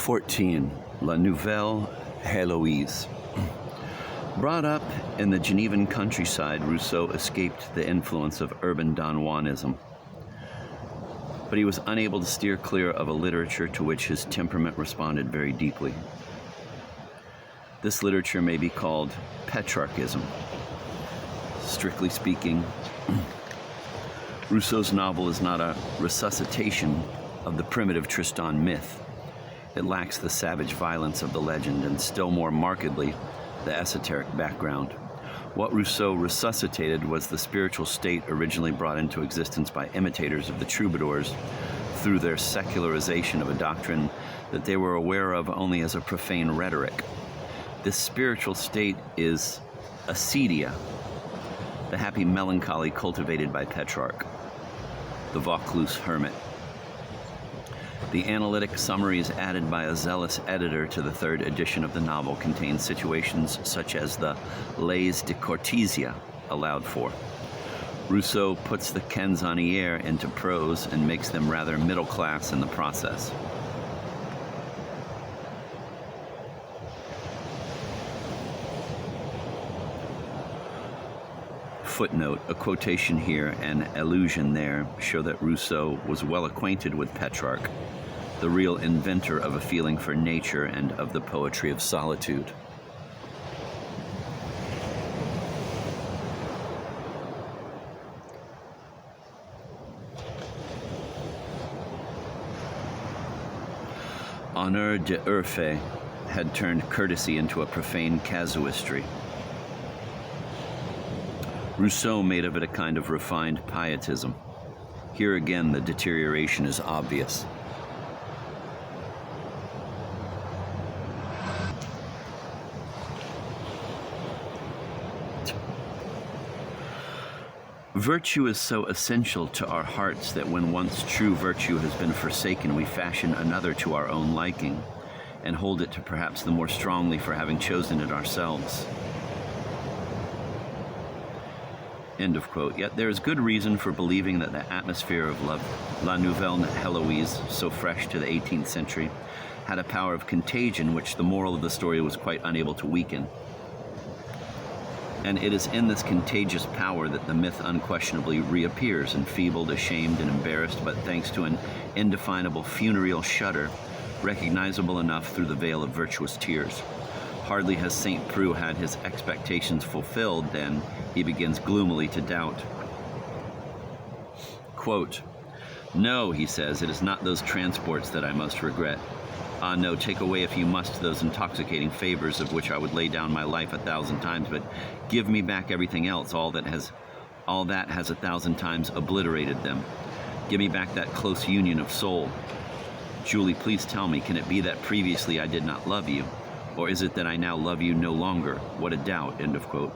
14. La Nouvelle Héloïse. Brought up in the Genevan countryside, Rousseau escaped the influence of urban Don Juanism. But he was unable to steer clear of a literature to which his temperament responded very deeply. This literature may be called Petrarchism. Strictly speaking, Rousseau's novel is not a resuscitation of the primitive Tristan myth. It lacks the savage violence of the legend and, still more markedly, the esoteric background. What Rousseau resuscitated was the spiritual state originally brought into existence by imitators of the troubadours through their secularization of a doctrine that they were aware of only as a profane rhetoric. This spiritual state is acedia, the happy melancholy cultivated by Petrarch, the Vaucluse hermit. The analytic summaries added by a zealous editor to the third edition of the novel contain situations such as the Les de Cortesia allowed for. Rousseau puts the canzoniere into prose and makes them rather middle class in the process. Footnote, a quotation here and allusion there show that Rousseau was well acquainted with Petrarch, the real inventor of a feeling for nature and of the poetry of solitude. Honneur de Urfé had turned courtesy into a profane casuistry. Rousseau made of it a kind of refined pietism. Here again, the deterioration is obvious. Virtue is so essential to our hearts that when once true virtue has been forsaken, we fashion another to our own liking, and hold it to perhaps the more strongly for having chosen it ourselves. End of quote. Yet there is good reason for believing that the atmosphere of La Nouvelle Héloïse, so fresh to the 18th century, had a power of contagion which the moral of the story was quite unable to weaken. And it is in this contagious power that the myth unquestionably reappears, enfeebled, ashamed, and embarrassed, but thanks to an indefinable funereal shudder, recognizable enough through the veil of virtuous tears. Hardly has St. Preux had his expectations fulfilled, then he begins gloomily to doubt. Quote, "No," he says, "it is not those transports that I most regret. Ah, no, take away if you must those intoxicating favors of which I would lay down my life 1,000 times, but give me back everything else, all that has 1,000 times obliterated them. Give me back that close union of soul. Julie, please tell me, can it be that previously I did not love you? Or is it that I now love you no longer? What a doubt," end of quote.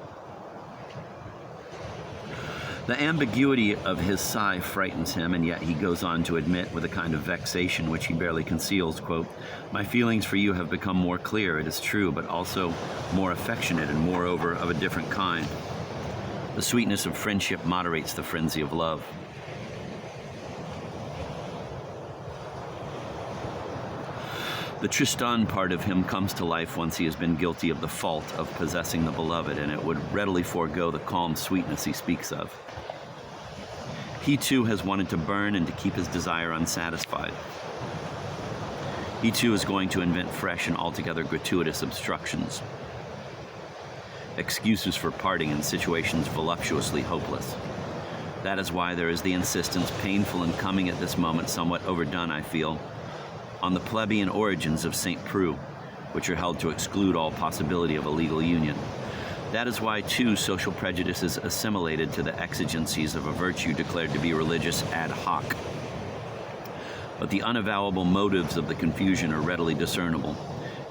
The ambiguity of his sigh frightens him, and yet he goes on to admit with a kind of vexation which he barely conceals, quote, "My feelings for you have become more clear, it is true, but also more affectionate and moreover of a different kind. The sweetness of friendship moderates the frenzy of love." The Tristan part of him comes to life once he has been guilty of the fault of possessing the beloved, and it would readily forego the calm sweetness he speaks of. He too has wanted to burn and to keep his desire unsatisfied. He too is going to invent fresh and altogether gratuitous obstructions, excuses for parting in situations voluptuously hopeless. That is why there is the insistence, painful and coming at this moment somewhat overdone, I feel, on the plebeian origins of St. Preux, which are held to exclude all possibility of a legal union. That is why, too, social prejudice is assimilated to the exigencies of a virtue declared to be religious ad hoc. But the unavowable motives of the confusion are readily discernible.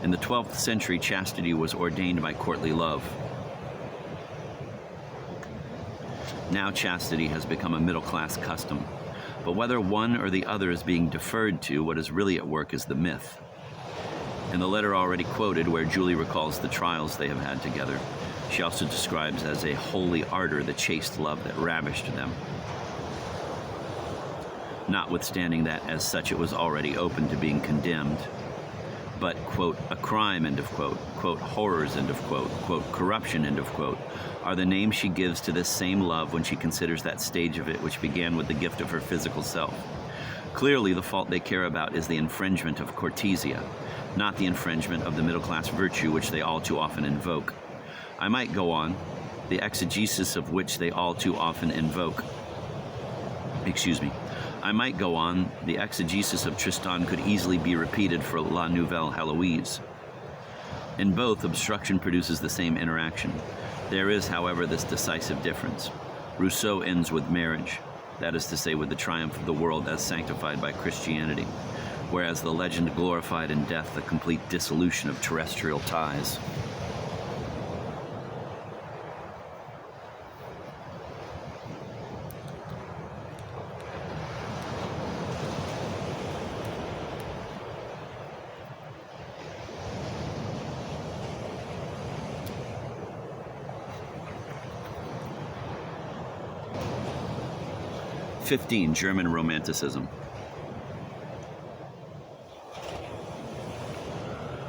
In the 12th century, chastity was ordained by courtly love. Now chastity has become a middle-class custom. But whether one or the other is being deferred to, what is really at work is the myth. In the letter already quoted, where Julie recalls the trials they have had together, she also describes as a holy ardor the chaste love that ravished them. Notwithstanding that, as such, it was already open to being condemned. but, quote, a crime, end of quote, quote, horrors, end of quote, quote, corruption, end of quote, are the names she gives to this same love when she considers that stage of it which began with the gift of her physical self. Clearly, the fault they care about is the infringement of cortesia, not the infringement of the middle-class virtue which they all too often invoke. I might go on, the exegesis of which they all too often invoke. I might go on, the exegesis of Tristan could easily be repeated for La Nouvelle Heloise. In both, obstruction produces the same interaction. There is, however, this decisive difference. Rousseau ends with marriage, that is to say, with the triumph of the world as sanctified by Christianity, whereas the legend glorified in death the complete dissolution of terrestrial ties. German Romanticism.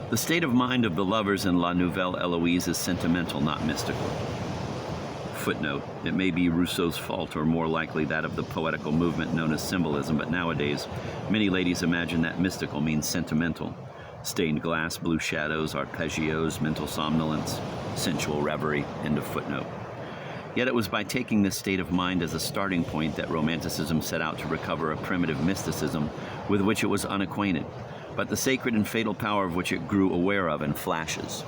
The state of mind of the lovers in La Nouvelle Heloise is sentimental, not mystical. Footnote, it may be Rousseau's fault, or more likely that of the poetical movement known as symbolism, but nowadays many ladies imagine that mystical means sentimental. Stained glass, blue shadows, arpeggios, mental somnolence, sensual reverie, end of footnote. Yet it was by taking this state of mind as a starting point that Romanticism set out to recover a primitive mysticism with which it was unacquainted, but the sacred and fatal power of which it grew aware of in flashes.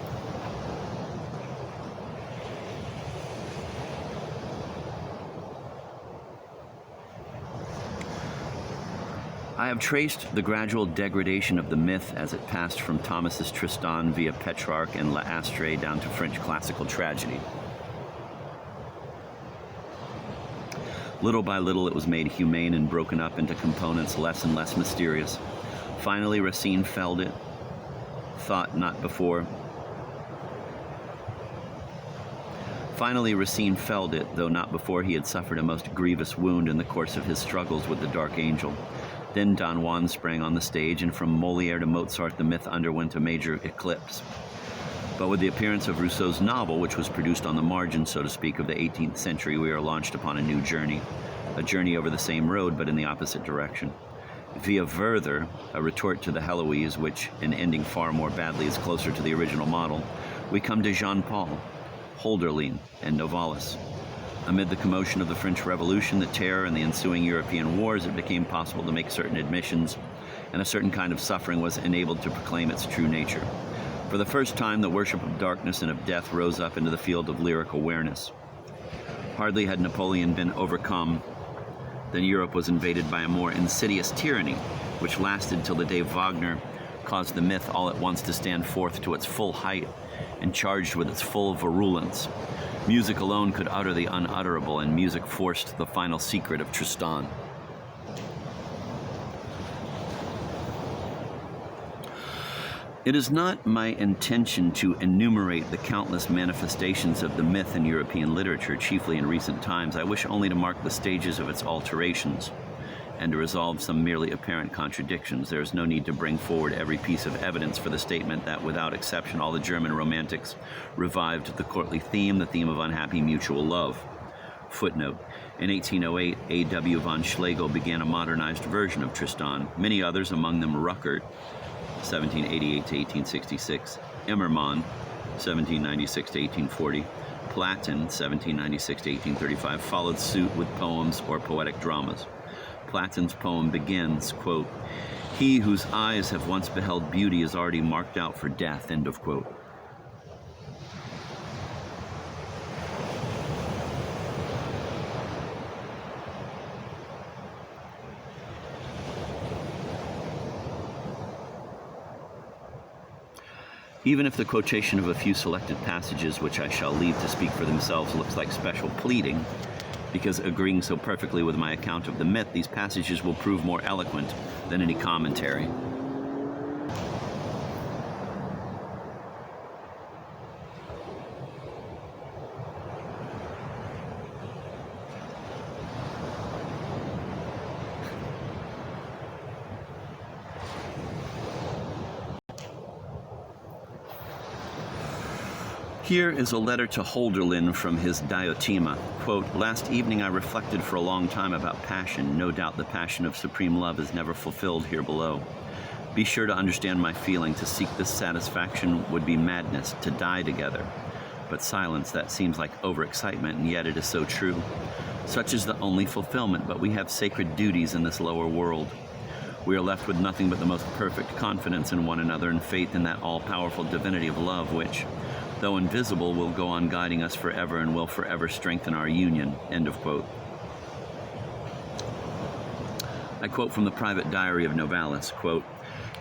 I have traced the gradual degradation of the myth as it passed from Thomas's Tristan via Petrarch and L'Astre down to French classical tragedy. Little by little, it was made humane and broken up into components less and less mysterious. Finally, Racine felled it, though not before he had suffered a most grievous wound in the course of his struggles with the Dark Angel. Then Don Juan sprang on the stage, and from Molière to Mozart, the myth underwent a major eclipse. But with the appearance of Rousseau's novel, which was produced on the margin, so to speak, of the 18th century, we are launched upon a new journey. A journey over the same road, but in the opposite direction. Via Werther, a retort to the Heloise, which, in ending far more badly, is closer to the original model, we come to Jean-Paul, Hölderlin, and Novalis. Amid the commotion of the French Revolution, the terror, and the ensuing European wars, it became possible to make certain admissions, and a certain kind of suffering was enabled to proclaim its true nature. For the first time, the worship of darkness and of death rose up into the field of lyric awareness. Hardly had Napoleon been overcome than Europe was invaded by a more insidious tyranny, which lasted till the day Wagner caused the myth all at once to stand forth to its full height and charged with its full virulence. Music alone could utter the unutterable, and music forced the final secret of Tristan. It is not my intention to enumerate the countless manifestations of the myth in European literature, chiefly in recent times. I wish only to mark the stages of its alterations and to resolve some merely apparent contradictions. There is no need to bring forward every piece of evidence for the statement that, without exception, all the German romantics revived the courtly theme, the theme of unhappy mutual love. Footnote. In 1808, A.W. von Schlegel began a modernized version of Tristan. Many others, among them Ruckert, 1788 to 1866, Emmermann, 1796 to 1840, Platen, 1796 to 1835, followed suit with poems or poetic dramas. Platen's poem begins, quote, "He whose eyes have once beheld beauty is already marked out for death," end of quote. Even if the quotation of a few selected passages, which I shall leave to speak for themselves, looks like special pleading, because agreeing so perfectly with my account of the myth, these passages will prove more eloquent than any commentary. Here is a letter to Holderlin from his Diotima. Quote, "Last evening I reflected for a long time about passion. No doubt the passion of supreme love is never fulfilled here below. Be sure to understand my feeling. To seek this satisfaction would be madness, to die together. But silence, that seems like overexcitement, and yet it is so true. Such is the only fulfillment, but we have sacred duties in this lower world. We are left with nothing but the most perfect confidence in one another and faith in that all-powerful divinity of love, which, though invisible, will go on guiding us forever and will forever strengthen our union." End of quote. I quote from the private diary of Novalis, quote,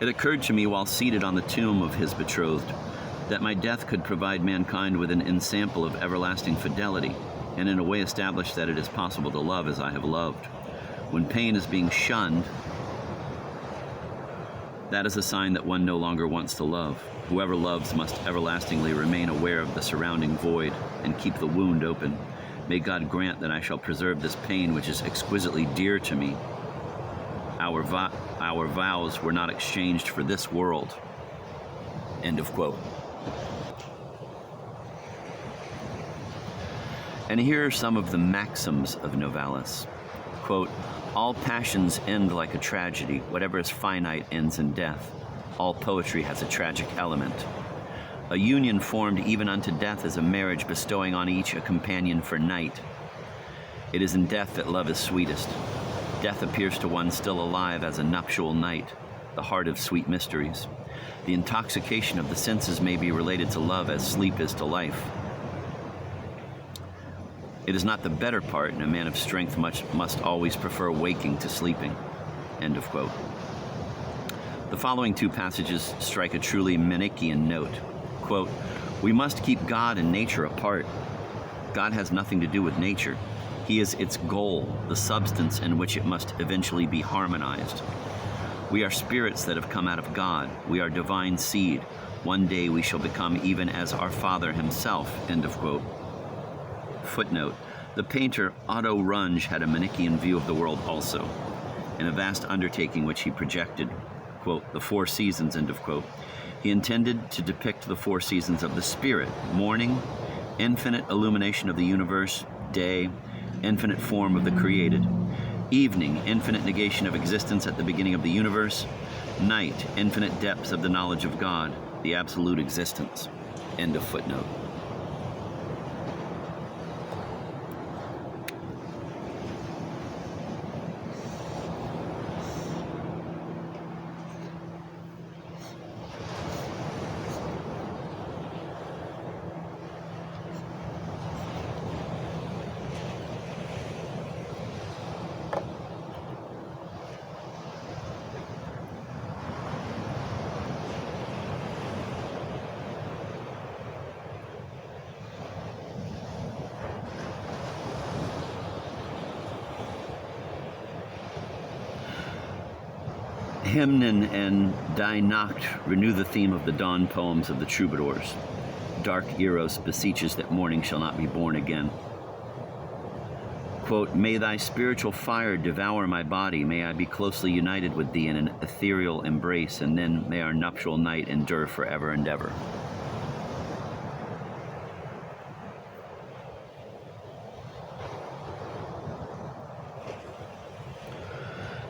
"It occurred to me while seated on the tomb of his betrothed that my death could provide mankind with an ensample of everlasting fidelity, and in a way establish that it is possible to love as I have loved. When pain is being shunned, that is a sign that one no longer wants to love. Whoever loves must everlastingly remain aware of the surrounding void and keep the wound open. May God grant that I shall preserve this pain which is exquisitely dear to me. Our vows were not exchanged for this world." End of quote. And here are some of the maxims of Novalis. Quote, "All passions end like a tragedy. Whatever is finite ends in death. All poetry has a tragic element. A union formed even unto death is a marriage bestowing on each a companion for night. It is in death that love is sweetest. Death appears to one still alive as a nuptial night, the heart of sweet mysteries. The intoxication of the senses may be related to love as sleep is to life. It is not the better part, and a man of strength must always prefer waking to sleeping." End of quote. The following two passages strike a truly Manichaean note. Quote, "We must keep God and nature apart. God has nothing to do with nature. He is its goal, the substance in which it must eventually be harmonized. We are spirits that have come out of God. We are divine seed. One day we shall become even as our Father himself." End of quote. Footnote, the painter Otto Runge had a Manichaean view of the world also. In a vast undertaking which he projected, quote, "the four seasons," end of quote, he intended to depict the four seasons of the spirit: morning, infinite illumination of the universe; day, infinite form of the created; evening, infinite negation of existence at the beginning of the universe; night, infinite depths of the knowledge of God, the absolute existence." End of footnote. Hymnen and Die Nacht renew the theme of the dawn poems of the troubadours. Dark Eros beseeches that morning shall not be born again. Quote, "May thy spiritual fire devour my body. May I be closely united with thee in an ethereal embrace, and then may our nuptial night endure forever and ever."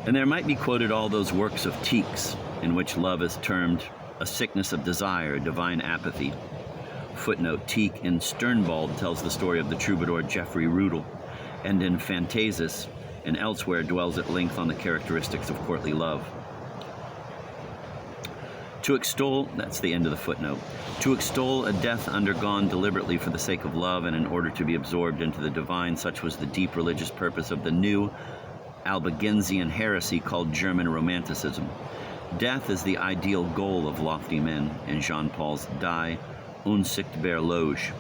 And there might be quoted all those works of Tieck's, in which love is termed a sickness of desire, divine apathy. Footnote, Tieck in Sternbald tells the story of the troubadour Geoffrey Rudel, and in Phantasis and elsewhere dwells at length on the characteristics of courtly love. To extol, that's the end of the footnote, to extol a death undergone deliberately for the sake of love and in order to be absorbed into the divine, such was the deep religious purpose of the new Albigensian heresy called German Romanticism. Death is the ideal goal of lofty men in Jean-Paul's Die Unsichtbare Loge.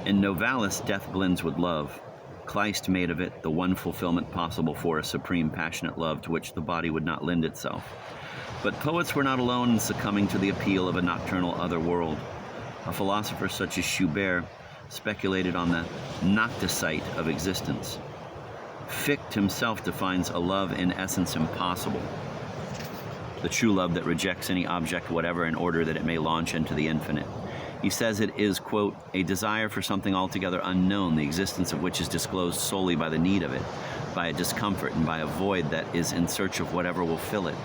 In Novalis, death blends with love. Kleist made of it the one fulfillment possible for a supreme passionate love to which the body would not lend itself. But poets were not alone in succumbing to the appeal of a nocturnal other world. A philosopher such as Schubert speculated on the Nocticite of existence. Fichte himself defines a love in essence impossible, the true love that rejects any object whatever in order that it may launch into the infinite. He says it is, quote, a desire for something altogether unknown, the existence of which is disclosed solely by the need of it, by a discomfort and by a void that is in search of whatever will fill it,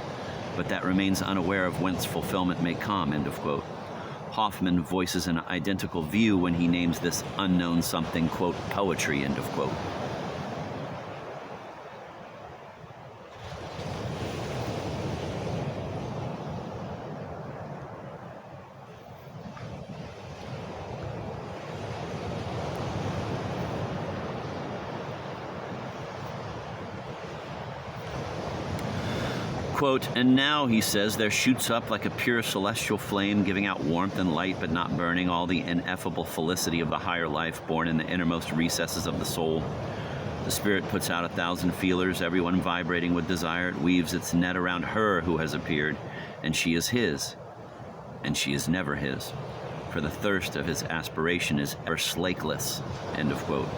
but that remains unaware of whence fulfillment may come, end of quote. Hoffman voices an identical view when he names this unknown something, quote, poetry, end of quote. Quote, and now, he says, there shoots up like a pure celestial flame, giving out warmth and light, but not burning, all the ineffable felicity of the higher life born in the innermost recesses of the soul. The spirit puts out 1,000 feelers, everyone vibrating with desire. It weaves its net around her who has appeared, and she is his, and she is never his, for the thirst of his aspiration is ever slakeless, end of quote.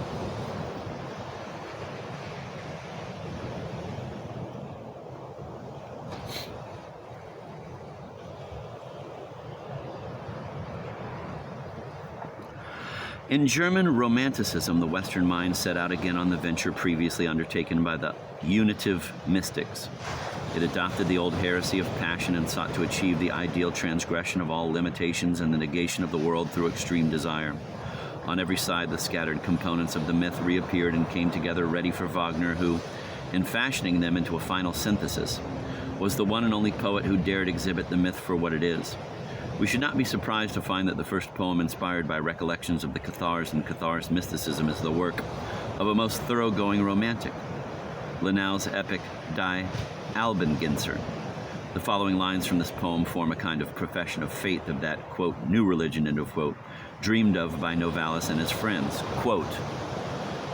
In German Romanticism, the Western mind set out again on the venture previously undertaken by the unitive mystics. It adopted the old heresy of passion and sought to achieve the ideal transgression of all limitations and the negation of the world through extreme desire. On every side, the scattered components of the myth reappeared and came together ready for Wagner, who, in fashioning them into a final synthesis, was the one and only poet who dared exhibit the myth for what it is. We should not be surprised to find that the first poem inspired by recollections of the Cathars and Cathars mysticism is the work of a most thoroughgoing romantic, Linnau's epic Die Albigenser. The following lines from this poem form a kind of profession of faith of that, quote, new religion, end of quote, dreamed of by Novalis and his friends. Quote,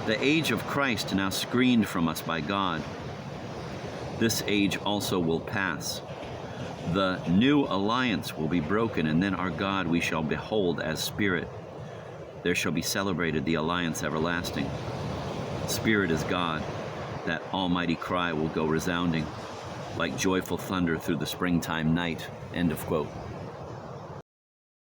the age of Christ now screened from us by God. This age also will pass. The new alliance will be broken, and then our God we shall behold as spirit. There shall be celebrated the alliance everlasting. Spirit is God. That almighty cry will go resounding, like joyful thunder through the springtime night. End of quote.